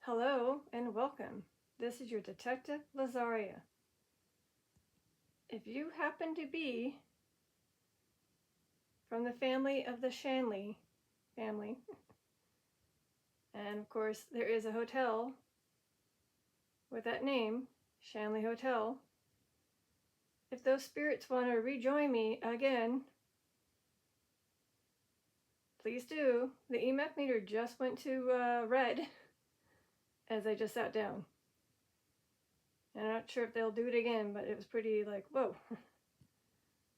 Hello and welcome. This is your Detective Lazaria. If you happen to be from the family of the Shanley family, and of course there is a hotel with that name, Shanley Hotel, if those spirits want to rejoin me again, please do. The EMF meter just went to red as I just sat down. And I'm not sure if they'll do it again, but it was pretty like, whoa.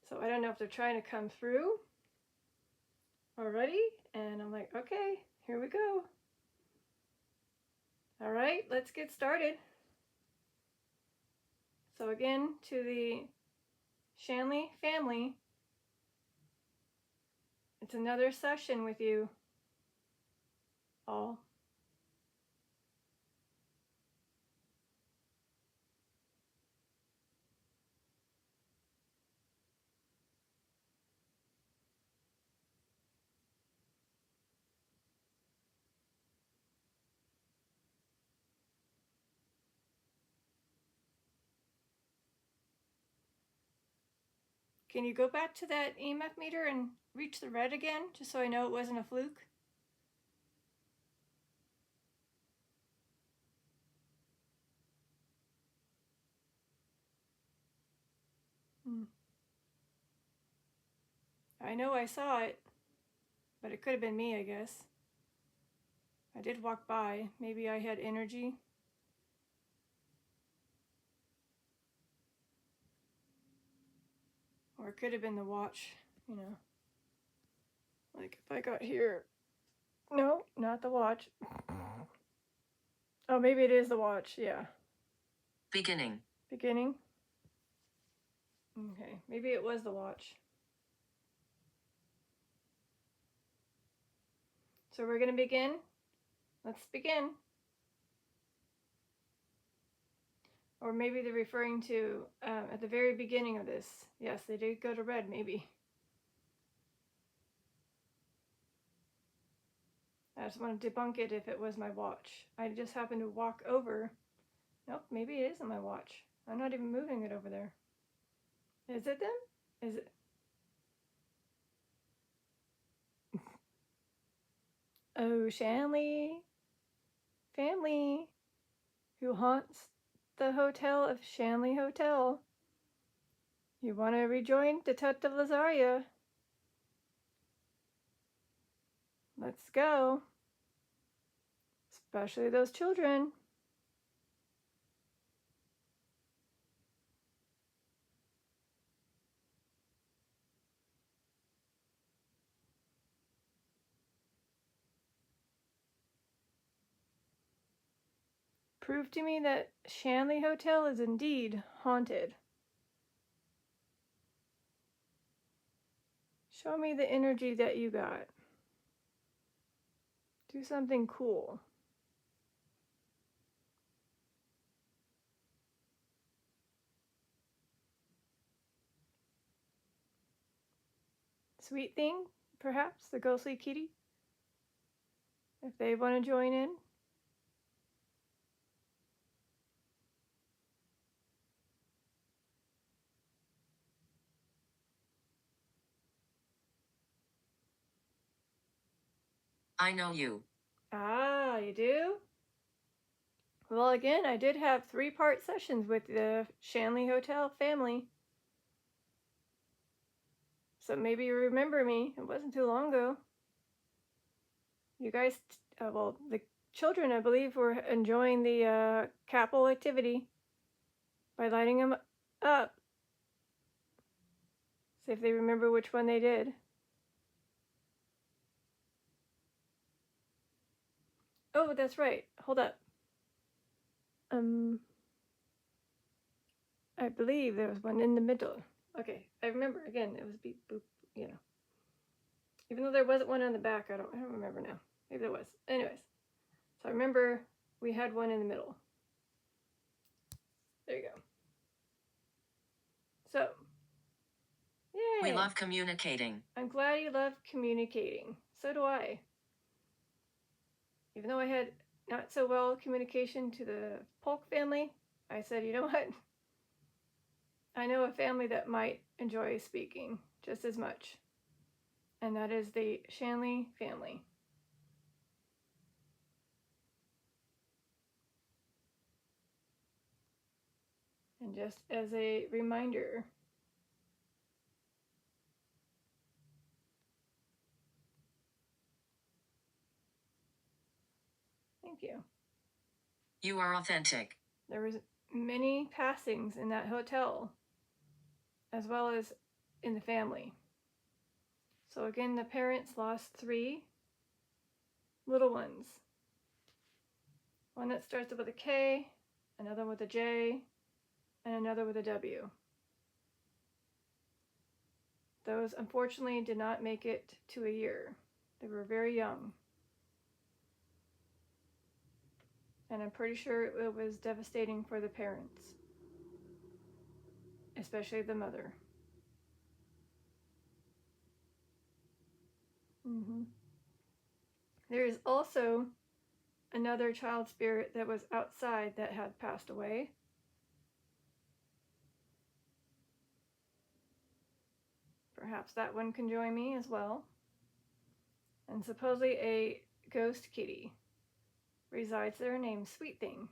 So I don't know if they're trying to come through already. And I'm like, okay, here we go. All right, let's get started. So again, to the Shanley family, it's another session with you all. Can you go back to that EMF meter and reach the red again, just so I know it wasn't a fluke? I know I saw it, but it could have been me, I guess. I did walk by. Maybe I had energy. Or it could have been the watch, you know. Like if I got here. No, not the watch. Oh, maybe it is the watch, yeah. Beginning. Beginning? Okay, maybe it was the watch. So we're gonna begin. Let's begin. Or maybe they're referring to at the very beginning of this. Yes, they did go to red, maybe. I just want to debunk it if it was my watch. I just happened to walk over. Nope, maybe it isn't my watch. I'm not even moving it over there. Is it them? Is it? Oh, Shanley family who haunts the hotel of Shanley Hotel. You want to rejoin Detective Lazaria? Let's go. Especially those children. Prove to me that Shanley Hotel is indeed haunted. Show me the energy that you got. Do something cool. Sweet thing, perhaps, the ghostly kitty? If they want to join in. I know you. Ah, you do? Well, again, I did have 3-part sessions with the Shanley Hotel family. So maybe you remember me. It wasn't too long ago. You guys, well, the children, I believe, were enjoying the capital activity by lighting them up. See if they remember which one they did. Oh, that's right. Hold up. I believe there was one in the middle. Okay, I remember. Again, it was beep boop, you know. Even though there wasn't one on the back, I don't remember now. Maybe there was. Anyways, so I remember we had one in the middle. There you go. So, yay! We love communicating. I'm glad you love communicating. So do I. Even though I had not so well communication to the Polk family, I said, you know what? I know a family that might enjoy speaking just as much, and that is the Shanley family. And just as a reminder, thank you. You are authentic. There was many passings in that hotel, as well as in the family. So again, the parents lost 3 little ones. One that starts with a K, another with a J, and another with a W. Those unfortunately did not make it to a year. They were very young. And I'm pretty sure it was devastating for the parents, especially the mother. There is also another child spirit that was outside that had passed away. Perhaps that one can join me as well. And supposedly a ghost kitty resides there named Sweet Thing.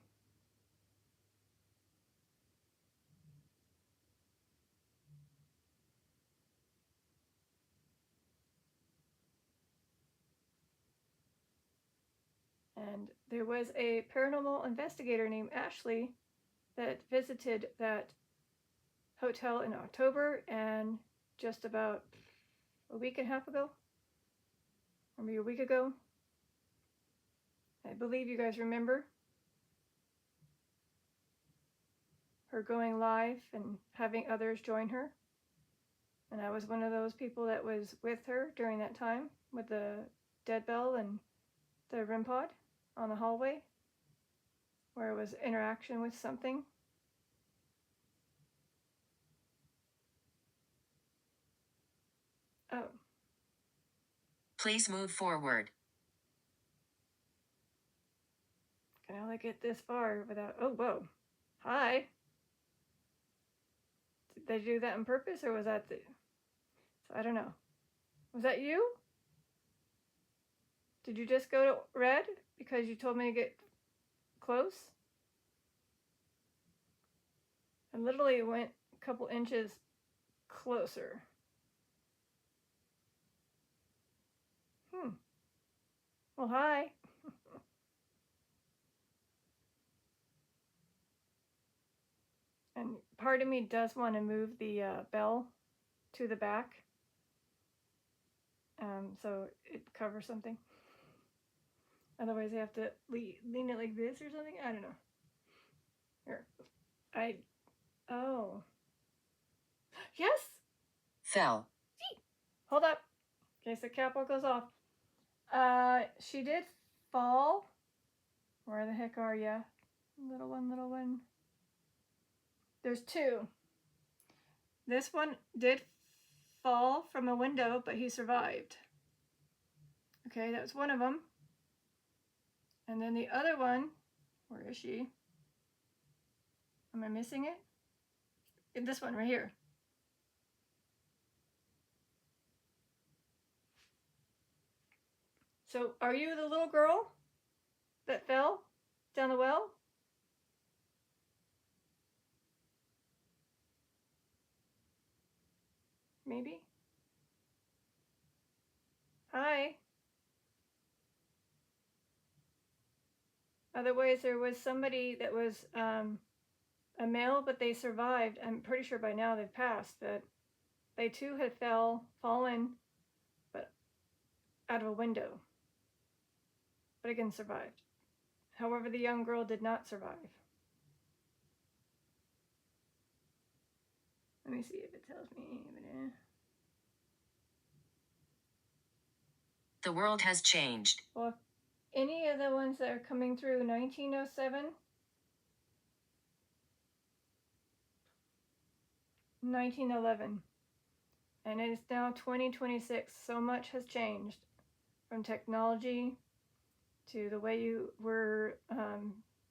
And there was a paranormal investigator named Ashley that visited that hotel in October, and just about a week and a half ago, or maybe a week ago, I believe you guys remember her going live and having others join her. And I was one of those people that was with her during that time with the dead bell and the REM pod on the hallway, where it was interaction with something. Oh. Please move forward. Can I only get this far without... Oh, whoa. Hi. Did they do that on purpose, or was that the... So I don't know. Was that you? Did you just go to red because you told me to get close? I literally went a couple inches closer. Well, hi. And part of me does want to move the bell to the back, so it covers something. Otherwise, I have to lean it like this or something. I don't know. Here, oh, yes. Fell. Hold up, in case the capo goes off. She did fall. Where the heck are ya? Little one. There's 2. This one did fall from a window, but he survived. Okay, that was one of them. And then the other one, where is she? Am I missing it? This one right here. So, are you the little girl that fell down the well? Maybe? Hi. Otherwise, there was somebody that was a male, but they survived. I'm pretty sure by now they've passed, but they too had fallen, but out of a window. But again, survived. However, the young girl did not survive. Let me see if it tells me. The world has changed. Well, any of the ones that are coming through 1907, 1911, and it is now 2026. So much has changed, from technology to the way you were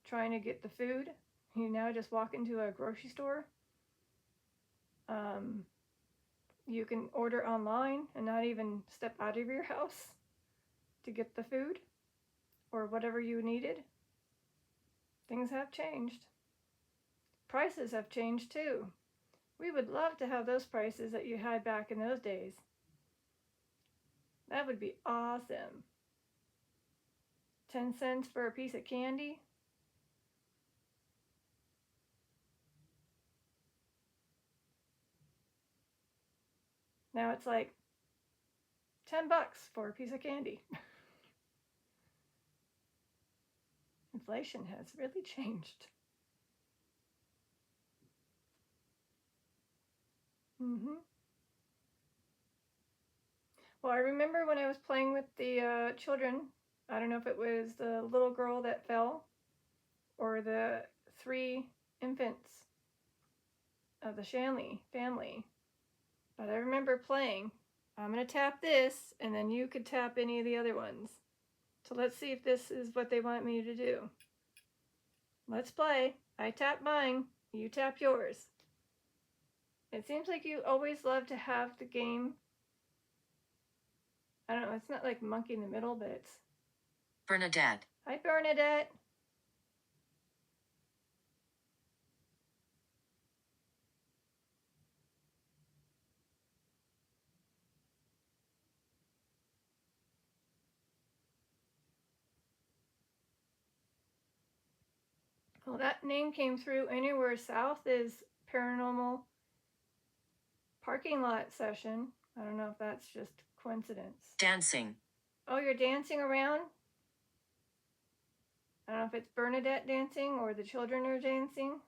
trying to get the food. You now just walk into a grocery store. You can order online and not even step out of your house to get the food or whatever you needed. Things have changed. Prices have changed too. We would love to have those prices that you had back in those days. That would be awesome. 10 cents for a piece of candy. Now it's like $10 for a piece of candy. Inflation has really changed. Well, I remember when I was playing with the children, I don't know if it was the little girl that fell or the 3 infants of the Shanley family. But I remember playing. I'm going to tap this, and then you could tap any of the other ones. So let's see if this is what they want me to do. Let's play. I tap mine. You tap yours. It seems like you always love to have the game. I don't know. It's not like monkey in the middle, but it's... Bernadette. Hi, Bernadette. Well, that name came through anywhere south is paranormal parking lot session. I don't know if that's just coincidence. Dancing. Oh, you're dancing around? I don't know if it's Bernadette dancing or the children are dancing.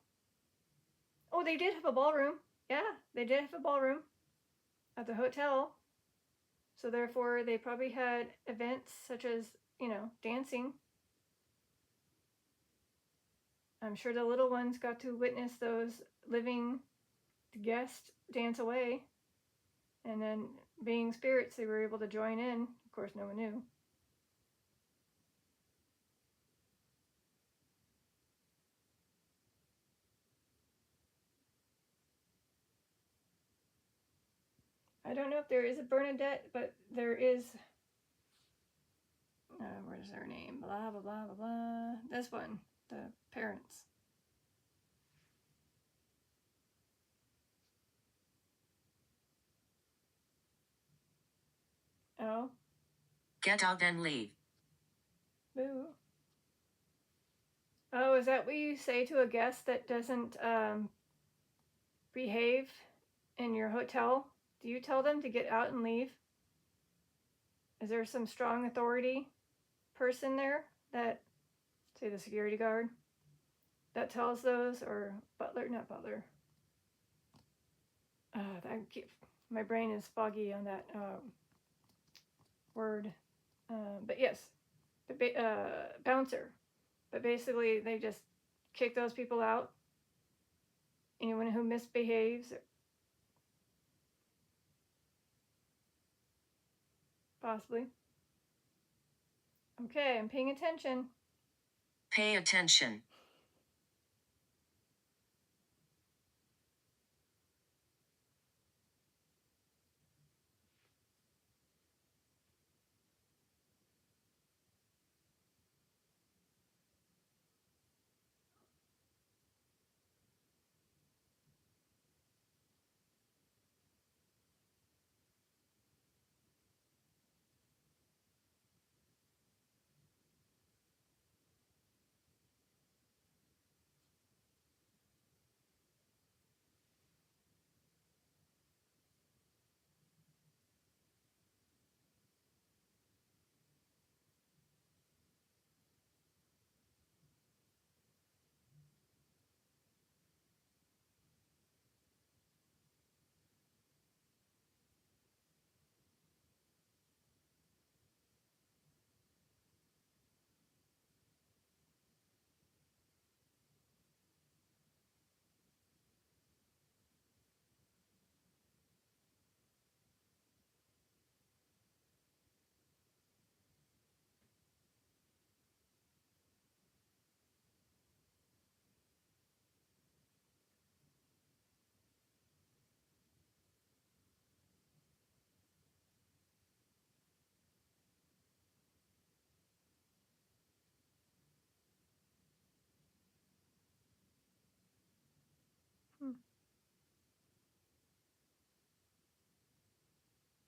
Oh, they did have a ballroom. Yeah, they did have a ballroom at the hotel. So therefore, they probably had events such as, dancing. I'm sure the little ones got to witness those living guests dance away. And then being spirits, they were able to join in. Of course, no one knew. I don't know if there is a Bernadette, but there is... where's their name? Blah, blah, blah, blah, blah. This one, the parents. Oh. Get out and leave. Boo. Oh, is that what you say to a guest that doesn't behave in your hotel? Do you tell them to get out and leave? Is there some strong authority person there that, say the security guard, that tells those, or butler, not butler. My brain is foggy on that word. But yes, the bouncer. But basically, they just kick those people out. Anyone who misbehaves. Possibly. Okay, I'm paying attention. Pay attention.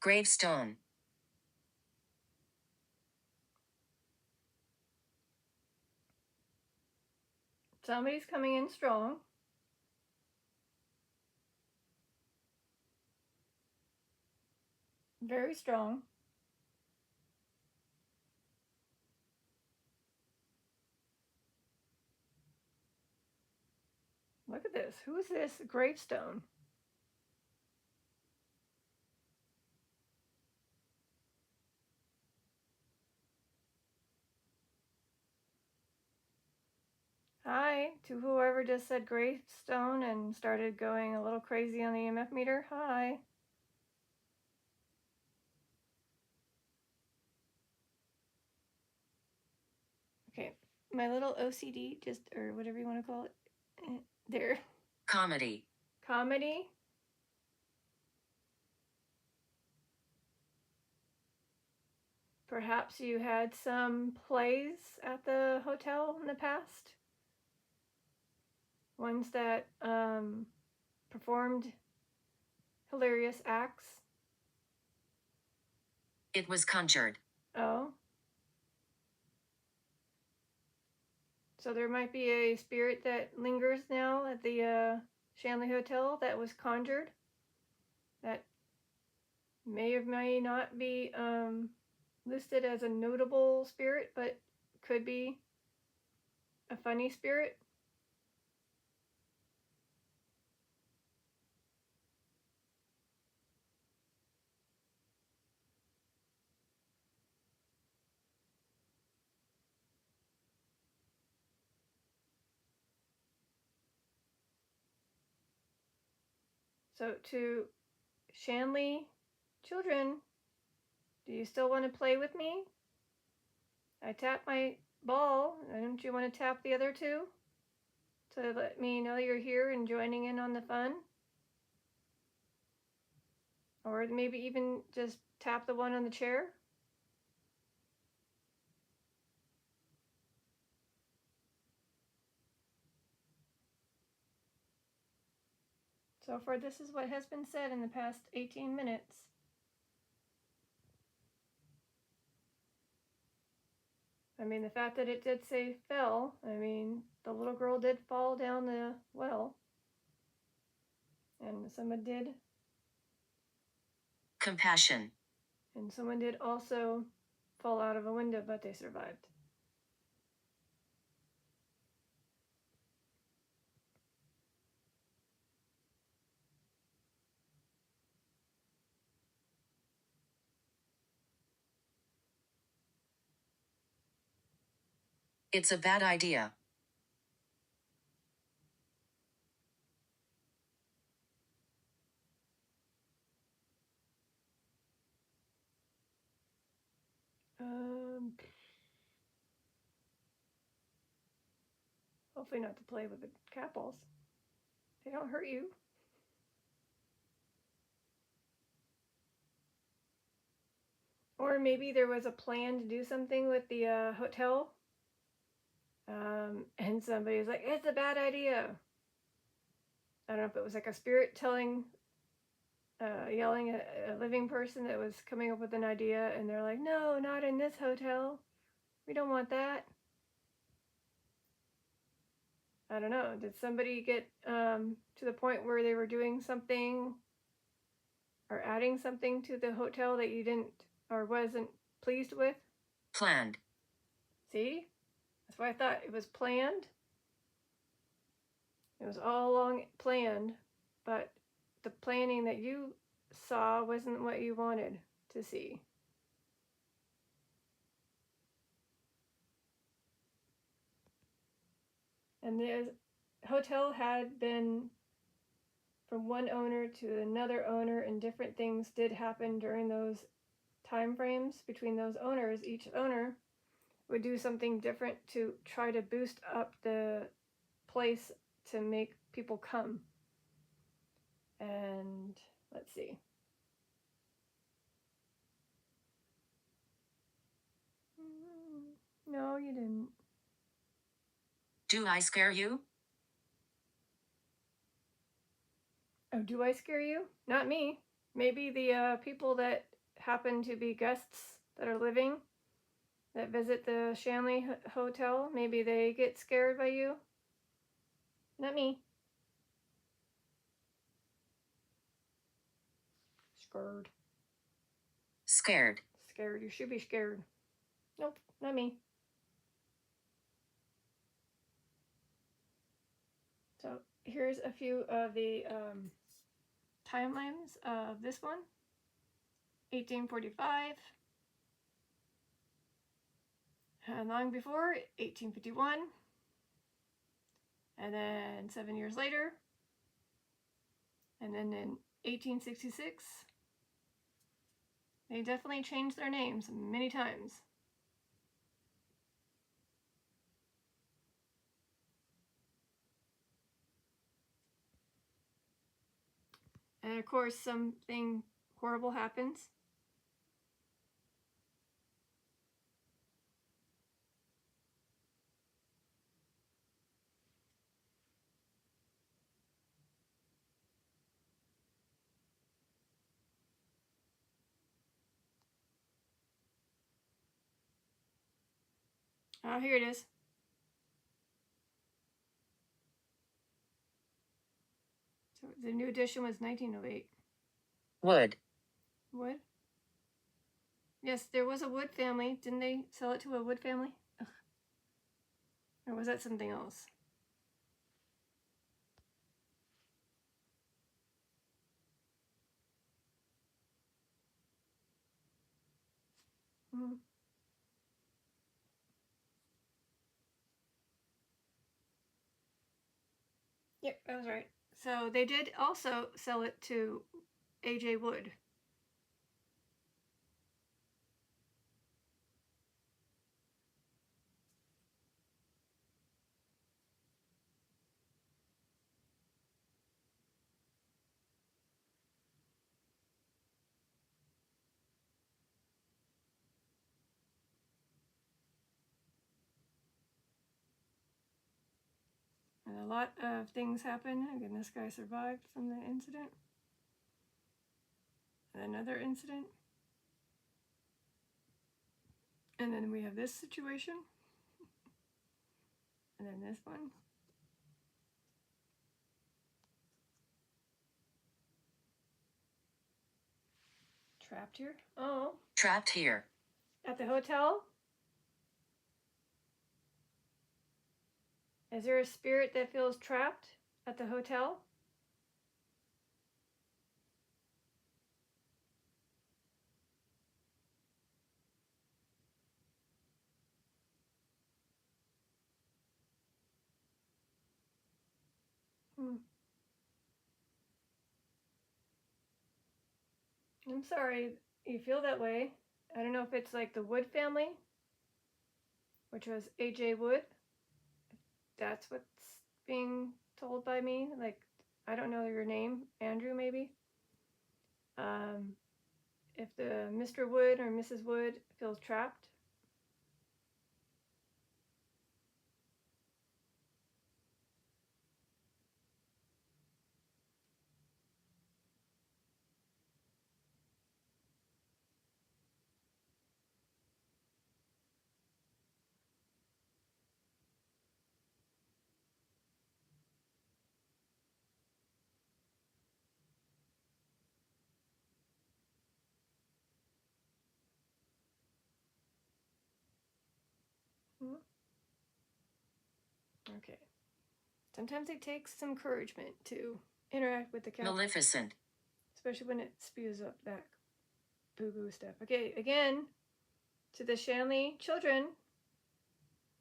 Gravestone. Somebody's coming in strong. Very strong. Look at this. Who is this gravestone? Hi to whoever just said gravestone and started going a little crazy on the EMF meter. Hi. Okay, my little OCD just, or whatever you want to call it, there. Comedy. Comedy. Perhaps you had some plays at the hotel in the past. Ones that performed hilarious acts. It was conjured. Oh. So there might be a spirit that lingers now at the Shanley Hotel that was conjured. That may or may not be listed as a notable spirit, but could be a funny spirit. So to Shanley children, do you still want to play with me? I tapped my ball. Don't you want to tap the other two to let me know you're here and joining in on the fun? Or maybe even just tap the one on the chair? So far, this is what has been said in the past 18 minutes. I mean, the fact that it did say fell, I mean, the little girl did fall down the well. And someone did. Compassion. And someone did also fall out of a window, but they survived. It's a bad idea. Hopefully not to play with the cat balls. They don't hurt you. Or maybe there was a plan to do something with the hotel. And somebody was like, it's a bad idea. I don't know if it was like a spirit telling, yelling at a living person that was coming up with an idea, and they're like, no, not in this hotel. We don't want that. I don't know. Did somebody get to the point where they were doing something or adding something to the hotel that you didn't or wasn't pleased with? Planned. See? That's why I thought it was planned. It was all along planned, but the planning that you saw wasn't what you wanted to see. And the hotel had been from one owner to another owner, and different things did happen during those time frames between those owners. Each owner would do something different to try to boost up the place to make people come. And let's see. No, you didn't. Do I scare you? Oh, do I scare you? Not me. Maybe the people that happen to be guests that are living that visit the Shanley Hotel, maybe they get scared by you. Not me. Scared. Scared. Scared. You should be scared. Nope, not me. So here's a few of the timelines of this one. 1845. And long before, 1851. And then 7 years later. And then in 1866. They definitely changed their names many times. And of course, something horrible happens. Oh, here it is. So the new edition was 1908. Wood. Wood? Yes, there was a Wood family. Didn't they sell it to a Wood family? Ugh. Or was that something else? Hmm. Yep, that was right. So they did also sell it to A.J. Wood. And a lot of things happened. Again, this guy survived from the incident. And another incident. And then we have this situation. And then this one. Trapped here. Oh. Trapped here. At the hotel? Is there a spirit that feels trapped at the hotel? I'm sorry you feel that way. I don't know if it's like the Wood family, which was A.J. Wood. That's what's being told by me. Like, I don't know your name. Andrew, maybe? If the Mr. Wood or Mrs. Wood feels trapped. Okay. Sometimes it takes some encouragement to interact with the cat. Maleficent. Especially when it spews up that boo-boo stuff. Okay, again, to the Shanley children,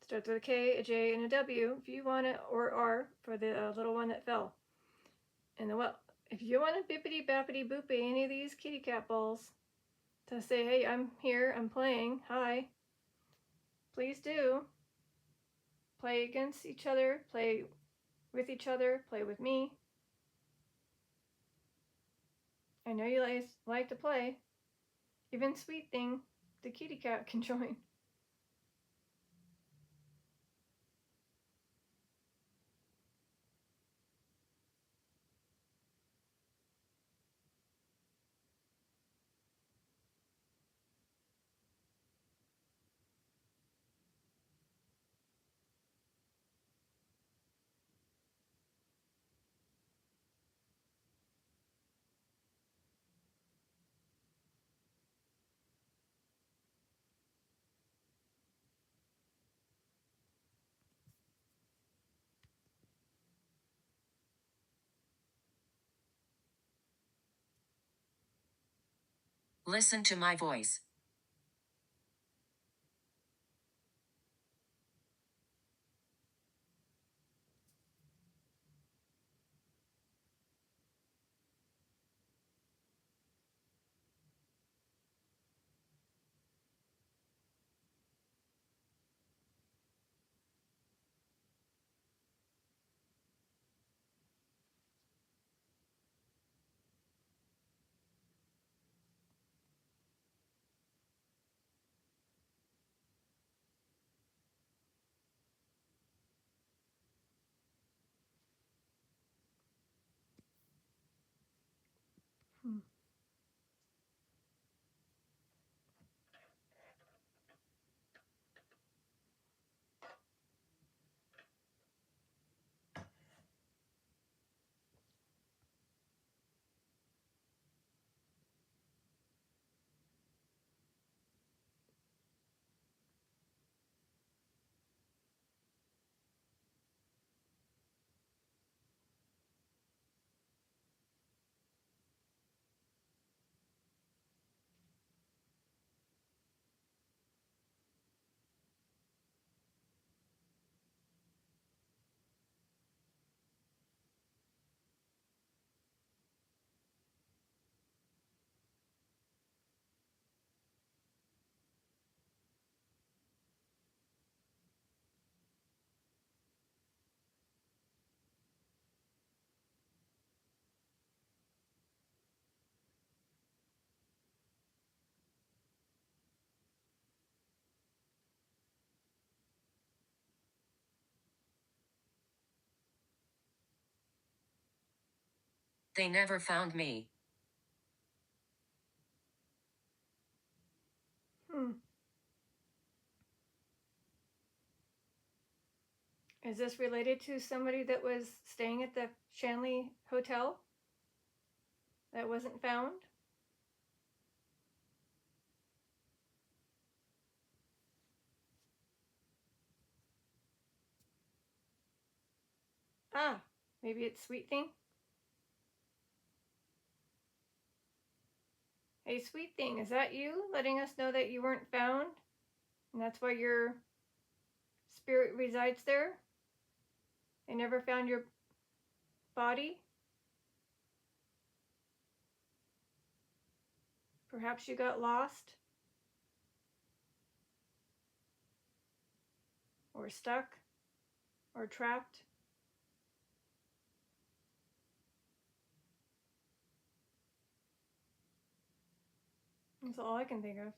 starts with a K, a J, and a W, if you want it, or R for the little one that fell in the well. If you want to bippity bappity boopy any of these kitty cat balls to say, hey, I'm here, I'm playing, hi, please do. Play against each other, play with each other, play with me. I know you like to play. Even Sweet Thing, the kitty cat, can join. Listen to my voice. Hmm. They never found me. Hmm. Is this related to somebody that was staying at the Shanley Hotel that wasn't found? Ah, maybe it's Sweet Thing? Hey, Sweet Thing, is that you letting us know that you weren't found? And that's why your spirit resides there? They never found your body? Perhaps you got lost? Or stuck? Or trapped? That's all I can think of.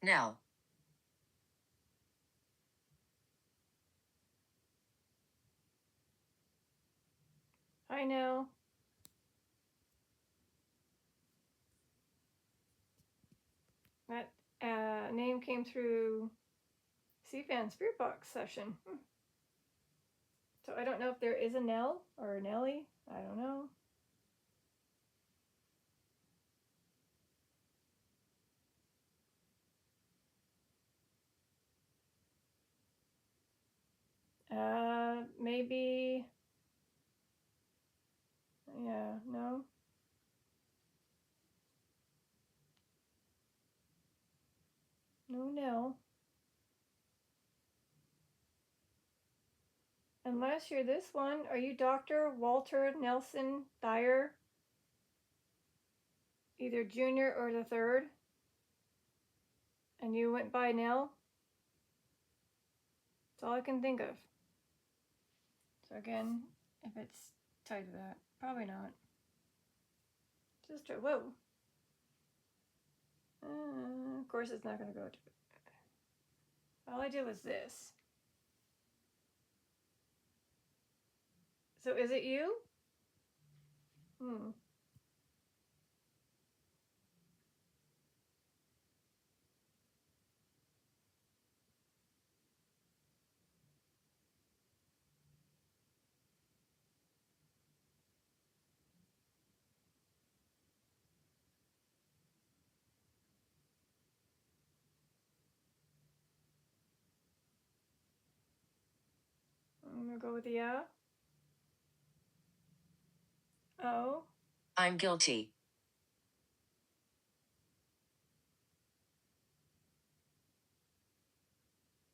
Nell. Hi, Nell. That name came through CFAN Spirit Box session. So I don't know if there is a Nell or a Nellie. I don't know. Maybe. Yeah, no. No Nell. Unless you're this one. Are you Dr. Walter Nelson Thayer? Either junior or the third? And you went by Nell? That's all I can think of. So again, if it's tied to that, probably not. Just try, whoa. Of course it's not going to go to it. All I did was this. So is it you? I'm gonna go with yeah. Oh. I'm guilty.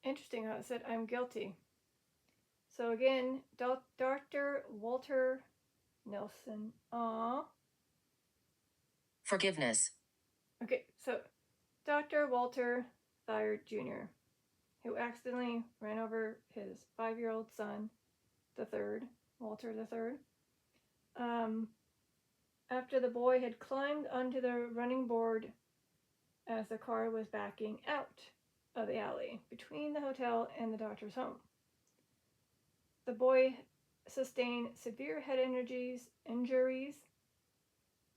Interesting how it said I'm guilty. So again, Dr. Walter Nelson. Aw. Forgiveness. Okay, so Dr. Walter Thayer Jr., who accidentally ran over his 5-year-old son, the third, Walter the third, after the boy had climbed onto the running board as the car was backing out of the alley between the hotel and the doctor's home. The boy sustained severe head injuries,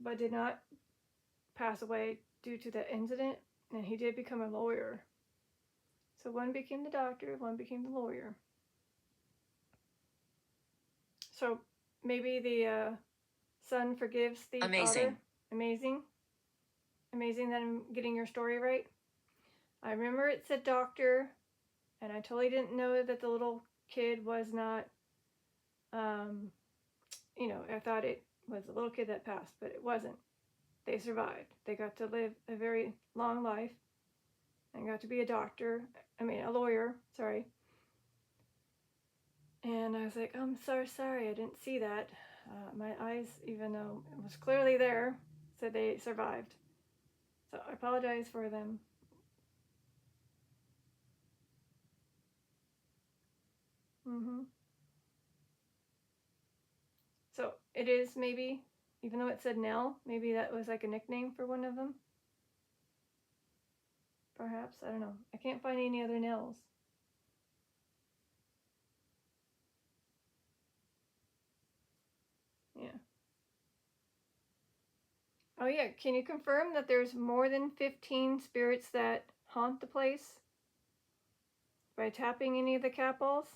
but did not pass away due to the incident, and he did become a lawyer. So one became the doctor, one became the lawyer. So maybe the son forgives the Amazing. father. Amazing. Amazing that I'm getting your story right. I remember it said doctor, and I totally didn't know that the little kid was not, I thought it was a little kid that passed, but it wasn't. They survived. They got to live a very long life and got to be a lawyer, sorry. And I was like, I'm so sorry, I didn't see that. My eyes, even though it was clearly there, said they survived. So I apologize for them. So it is maybe, even though it said Nell, maybe that was like a nickname for one of them. Perhaps, I don't know. I can't find any other Nells. Yeah. Oh yeah, can you confirm that there's more than 15 spirits that haunt the place by tapping any of the cat balls?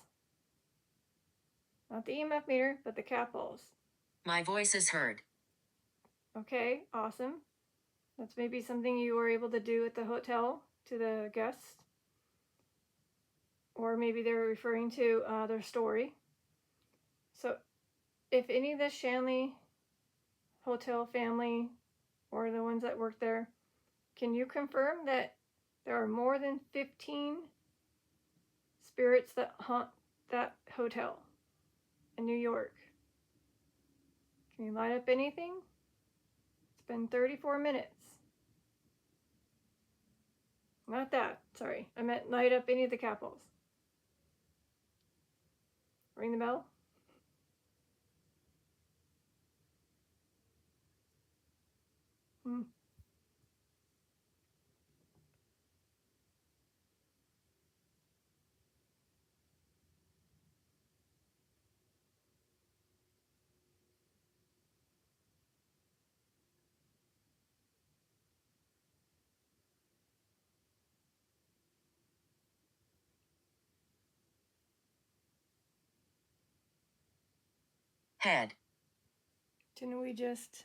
Not the EMF meter, but the cat balls. My voice is heard. Okay, awesome. That's maybe something you were able to do at the hotel to the guests. Or maybe they were referring to their story. So if any of the Shanley Hotel family or the ones that work there, can you confirm that there are more than 15 spirits that haunt that hotel in New York? Can you light up anything? It's been 34 minutes. Not that, sorry. I meant light up any of the capitals. Ring the bell? Head. Didn't we just...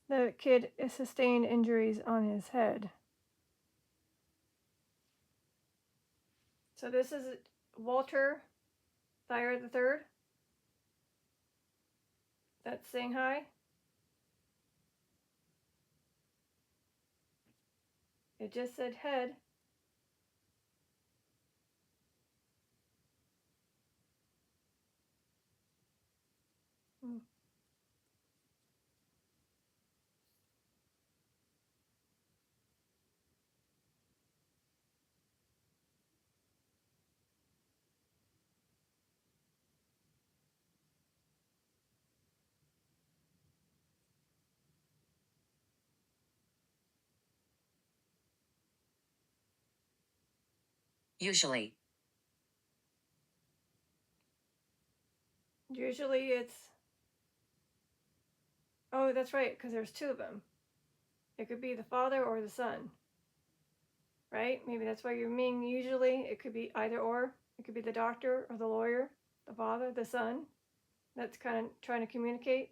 The kid sustained injuries on his head. So this is Walter Thayer III. That's saying hi. It just said head. Usually. Usually it's... Oh, that's right, because there's two of them. It could be the father or the son. Right? Maybe that's why you're meaning usually. It could be either or. It could be the doctor or the lawyer, the father, the son. That's kind of trying to communicate.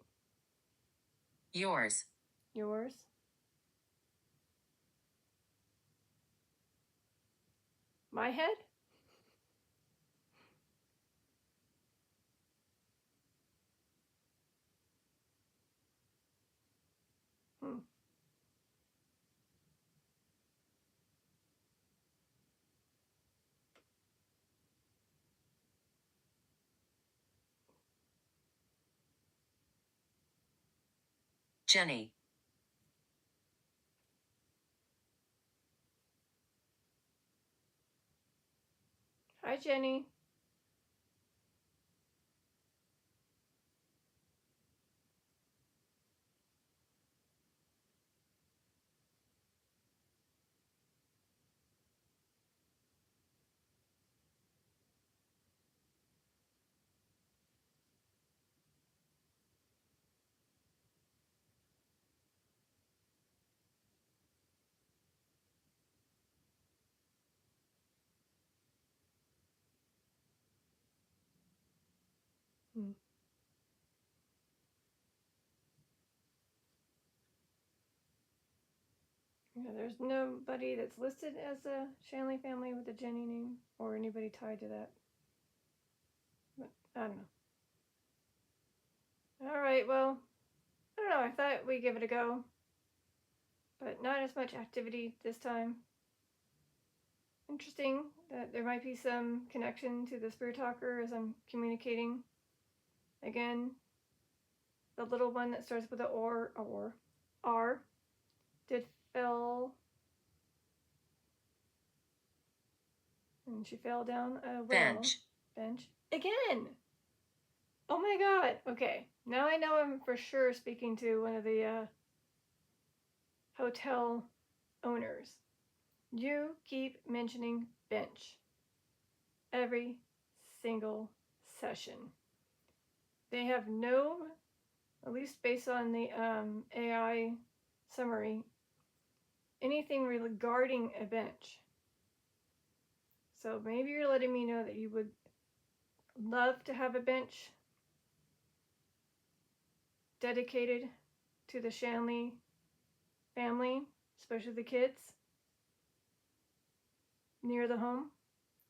Yours. Yours. My head? Hmm. Jenny. Hi, Jenny. Hmm. Yeah, there's nobody that's listed as a Shanley family with a Jenny name or anybody tied to that. But I don't know. All right, well, I don't know. I thought we'd give it a go, but not as much activity this time. Interesting that there might be some connection to the spirit talker as I'm communicating. Again, the little one that starts with a R, did fell, and she fell down a well. Bench. Again! Oh my god! Okay, now I know I'm for sure speaking to one of the hotel owners. You keep mentioning bench every single session. They have no, at least based on the AI summary, anything regarding a bench. So maybe you're letting me know that you would love to have a bench dedicated to the Shanley family, especially the kids, near the home,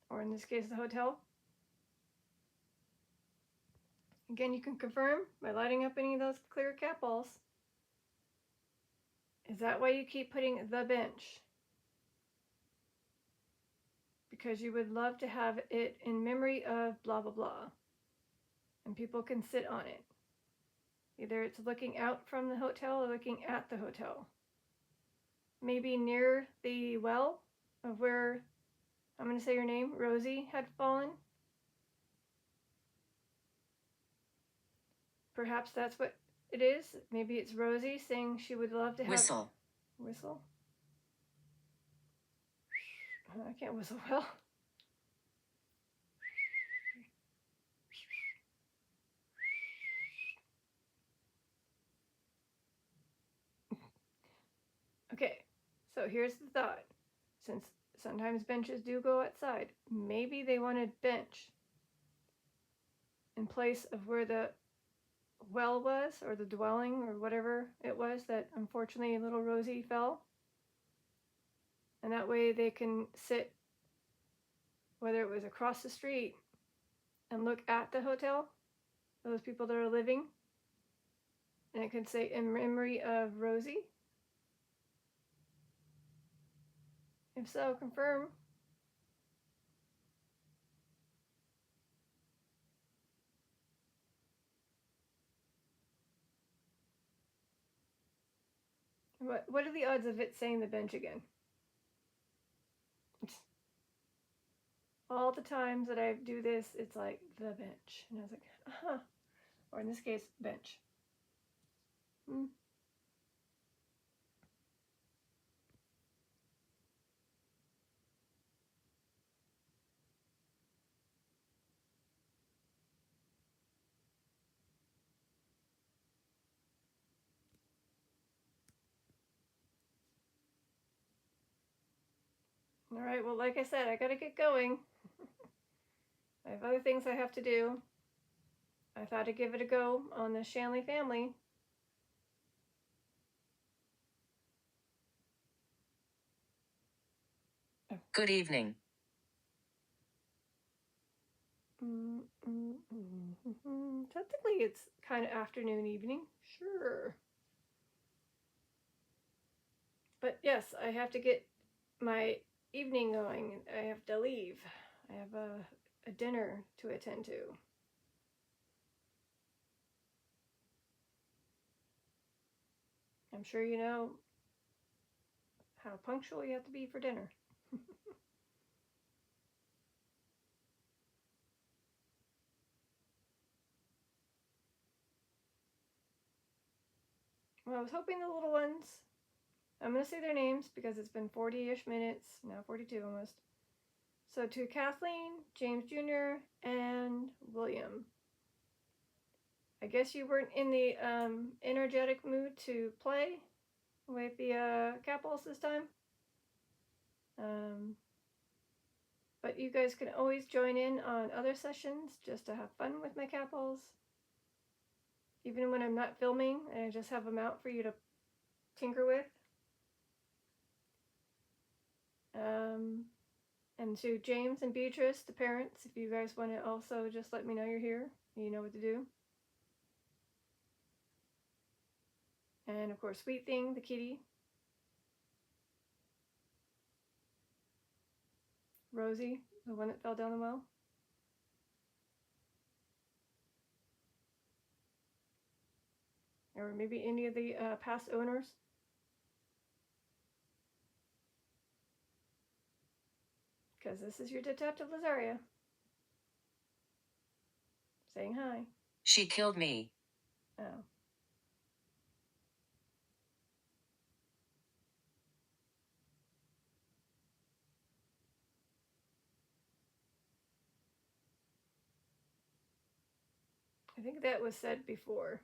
or in this case, the hotel. Again, you can confirm by lighting up any of those clear cat balls. Is that why you keep putting the bench? Because you would love to have it in memory of blah, blah, blah. And people can sit on it. Either it's looking out from the hotel or looking at the hotel. Maybe near the well of where, I'm going to say your name, Rosie, had fallen. Perhaps that's what it is. Maybe it's Rosie saying she would love to have... Whistle. Whistle? I can't whistle well. Okay, so here's the thought. Since sometimes benches do go outside, maybe they wanted bench in place of where the well was, or the dwelling, or whatever it was that unfortunately little Rosie fell. And that way they can sit, whether it was across the street, and look at the hotel, those people that are living, and it could say in memory of Rosie. If so, confirm. What are the odds of it saying the bench again? All the times that I do this, it's like the bench. And I was like, uh-huh. Or in this case, bench. All right, well, like I said, I gotta get going. I have other things I have to do. I thought I'd give it a go on the Shanley family. Good evening. Technically, it's kind of afternoon, evening. Sure. But yes, I have to get my evening going. I have to leave. I have a dinner to attend to. I'm sure you know how punctual you have to be for dinner. Well, I was hoping the little ones, I'm going to say their names because it's been 40-ish minutes, now 42 almost. So to Kathleen, James Jr., and William. I guess you weren't in the energetic mood to play with the capitals this time. But you guys can always join in on other sessions just to have fun with my capitals. Even when I'm not filming and I just have them out for you to tinker with. And to James and Beatrice, the parents, if you guys want to also just let me know you're here, you know what to do. And of course, Sweet Thing, the kitty. Rosie, the one that fell down the well. Or maybe any of the past owners. Because this is your Detective Lazaria. Saying hi. She killed me. Oh. I think that was said before.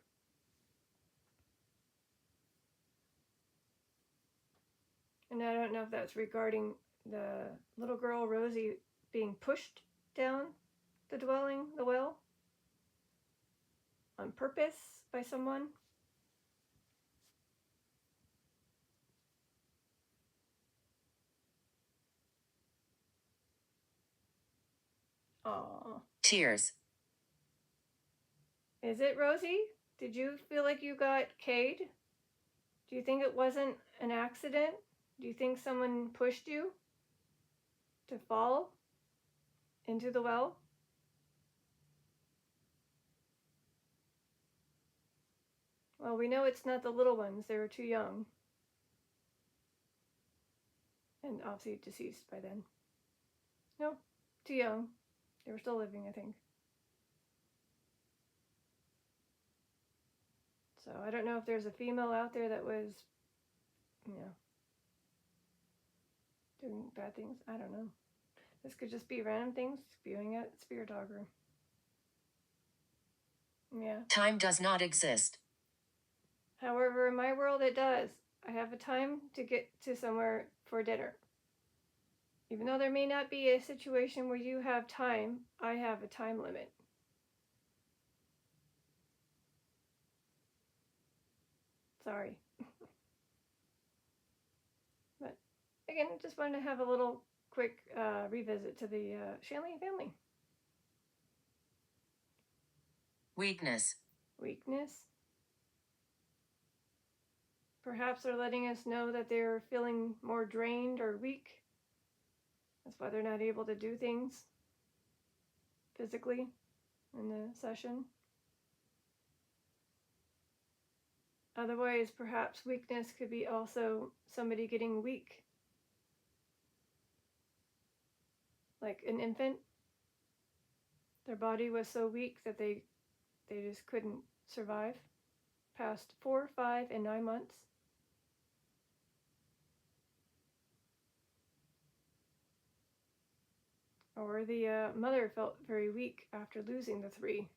And I don't know if that's regarding the little girl Rosie being pushed down the dwelling, the well, on purpose by someone. Aww. Tears. Is it Rosie? Did you feel like you got K'd? Do you think it wasn't an accident? Do you think someone pushed you to fall into the well? Well, we know it's not the little ones. They were too young. And obviously deceased by then. No, too young. They were still living, I think. So I don't know if there's a female out there that was, doing bad things. I don't know. This could just be random things spewing at Spirit Dogger. Yeah. Time does not exist. However, in my world, it does. I have a time to get to somewhere for dinner. Even though there may not be a situation where you have time, I have a time limit. Sorry. But again, just wanted to have a little quick revisit to the Shanley family. Weakness. Weakness. Perhaps they're letting us know that they're feeling more drained or weak. That's why they're not able to do things physically in the session. Otherwise, perhaps weakness could be also somebody getting weak. Like an infant. Their body was so weak that they just couldn't survive past 4, 5, and 9 months. Or the mother felt very weak after losing the 3.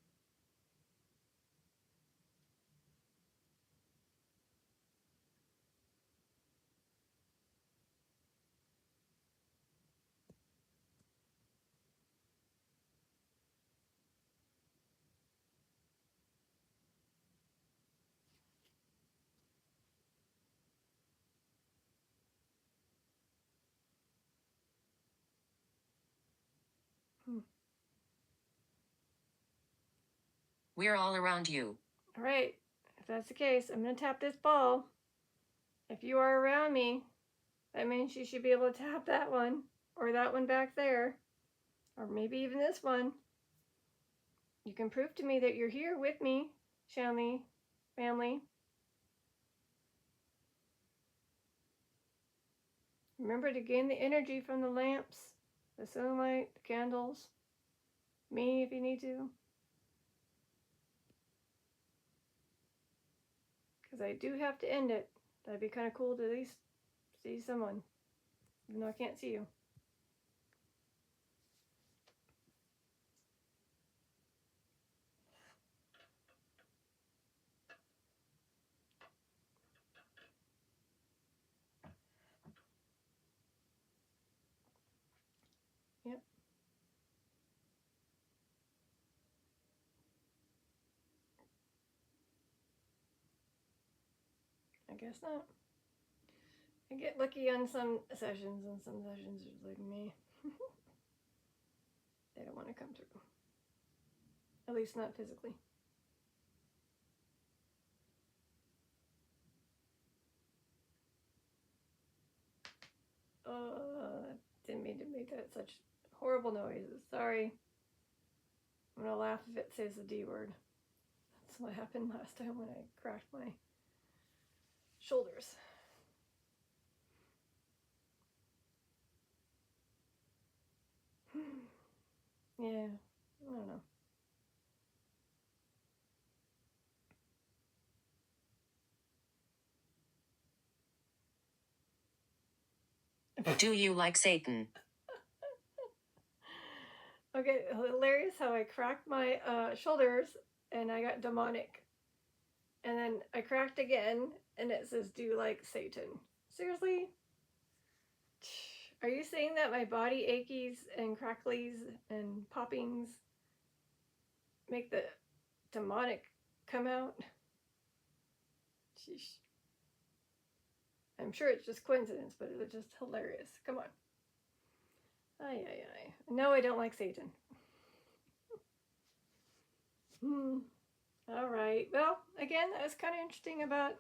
We're all around you. All right. If that's the case, I'm going to tap this ball. If you are around me, that means you should be able to tap that one, or that one back there, or maybe even this one. You can prove to me that you're here with me, Shanley family. Remember to gain the energy from the lamps, the sunlight, the candles, me if you need to. Because I do have to end it. That'd be kind of cool to at least see someone, even though I can't see you. Yep. I guess not. I get lucky on some sessions, and some sessions are like me. They don't want to come through. At least not physically. Didn't mean to make that such horrible noises. Sorry. I'm gonna laugh if it says the D word. That's what happened last time when I cracked my shoulders. Yeah, I don't know. Do you like Satan? Okay, hilarious how I cracked my shoulders and I got demonic. And then I cracked again and it says, do you like Satan? Seriously? Are you saying that my body achies and cracklies and poppings make the demonic come out? Sheesh. I'm sure it's just coincidence, but it's just hilarious. Come on. Ay, ay, ay. No, I don't like Satan. All right. Well, again, that was kind of interesting about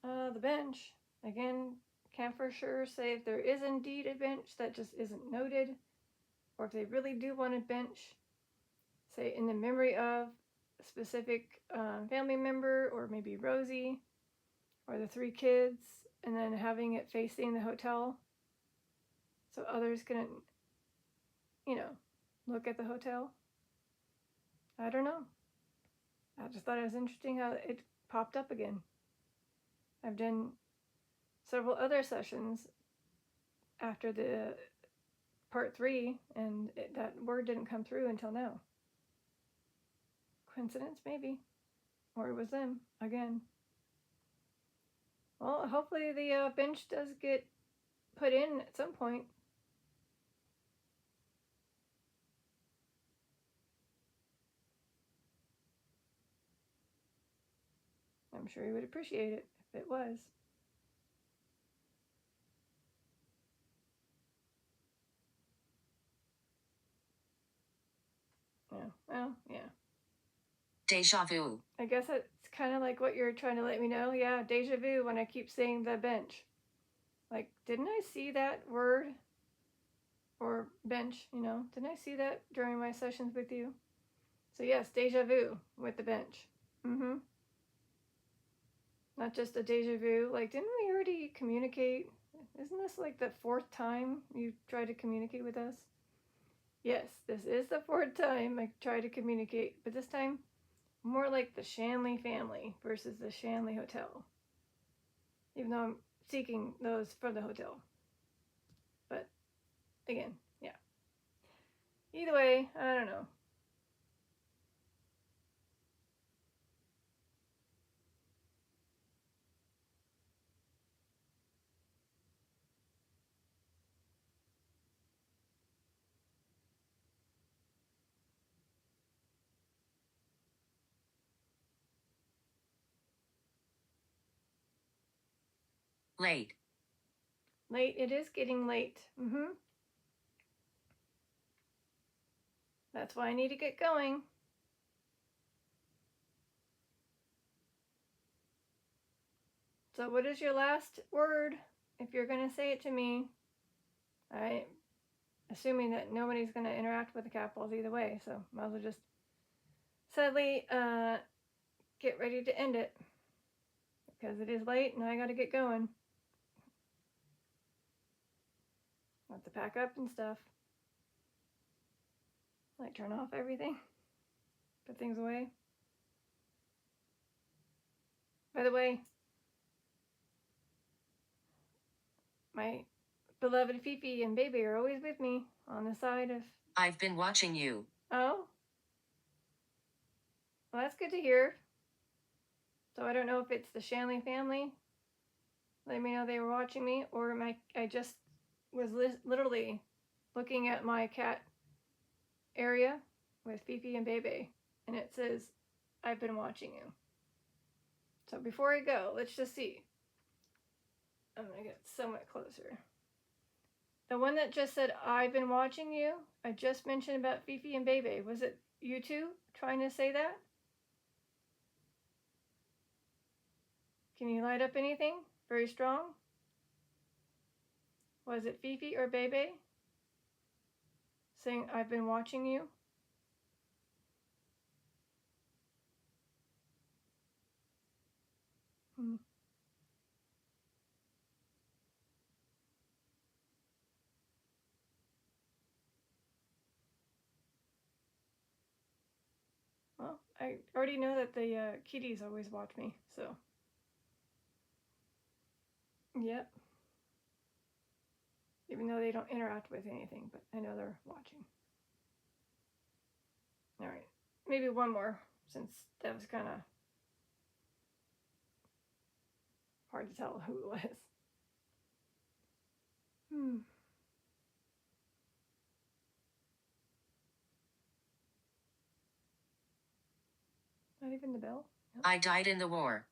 the bench. Again, can't for sure say if there is indeed a bench that just isn't noted, or if they really do want a bench, say in the memory of a specific family member, or maybe Rosie, or the 3 kids, and then having it facing the hotel so others can, look at the hotel. I don't know. I just thought it was interesting how it popped up again. I've done several other sessions after the part 3, and that word didn't come through until now. Coincidence, maybe. Or it was them, again. Well, hopefully the bench does get put in at some point. I'm sure he would appreciate it if it was. Yeah, well, yeah. Deja vu. I guess it's kind of like what you're trying to let me know. Yeah, deja vu when I keep saying the bench. Like, didn't I see that word? Or bench, Didn't I see that during my sessions with you? So yes, deja vu with the bench. Mm-hmm. Not just a deja vu. Like, didn't we already communicate? Isn't this like the 4th time you tried to communicate with us? Yes, this is the 4th time I tried to communicate, but this time more like the Shanley family versus the Shanley Hotel. Even though I'm seeking those from the hotel. But again, yeah. Either way, I don't know. Late. Late. It is getting late. Mm-hmm. That's why I need to get going. So what is your last word? If you're going to say it to me, I'm assuming that nobody's going to interact with the capitals either way, so might as well just sadly get ready to end it because it is late and I got to get going. I have to pack up and stuff. Like turn off everything, put things away. By the way, my beloved Fifi and Baby are always with me on the side of... I've been watching you. Oh? Well, that's good to hear. So I don't know if it's the Shanley family let me know they were watching me, or I just was literally looking at my cat area with Fifi and Bebe, and it says, I've been watching you. So before I go, let's just see. I'm going to get somewhat closer. The one that just said, I've been watching you, I just mentioned about Fifi and Bebe. Was it you two trying to say that? Can you light up anything very strong? Was it Fifi or Bebe saying, I've been watching you? Well, I already know that the kitties always watch me, so. Yep. Even though they don't interact with anything, but I know they're watching. Alright, maybe one more, since that was kind of hard to tell who it was. Not even the bell? Nope. I died in the war.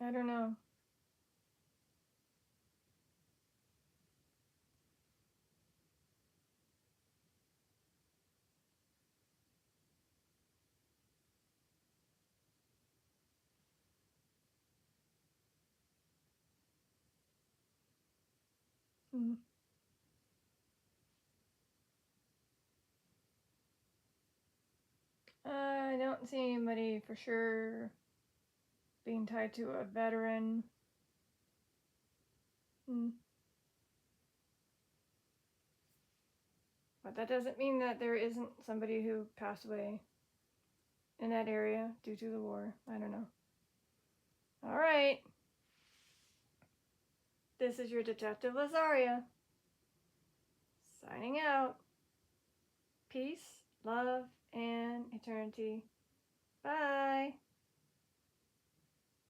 I don't know. I don't see anybody for sure being tied to a veteran. But that doesn't mean that there isn't somebody who passed away in that area due to the war. I don't know. All right. This is your Detective Lazaria, signing out. Peace, love, and eternity. Bye.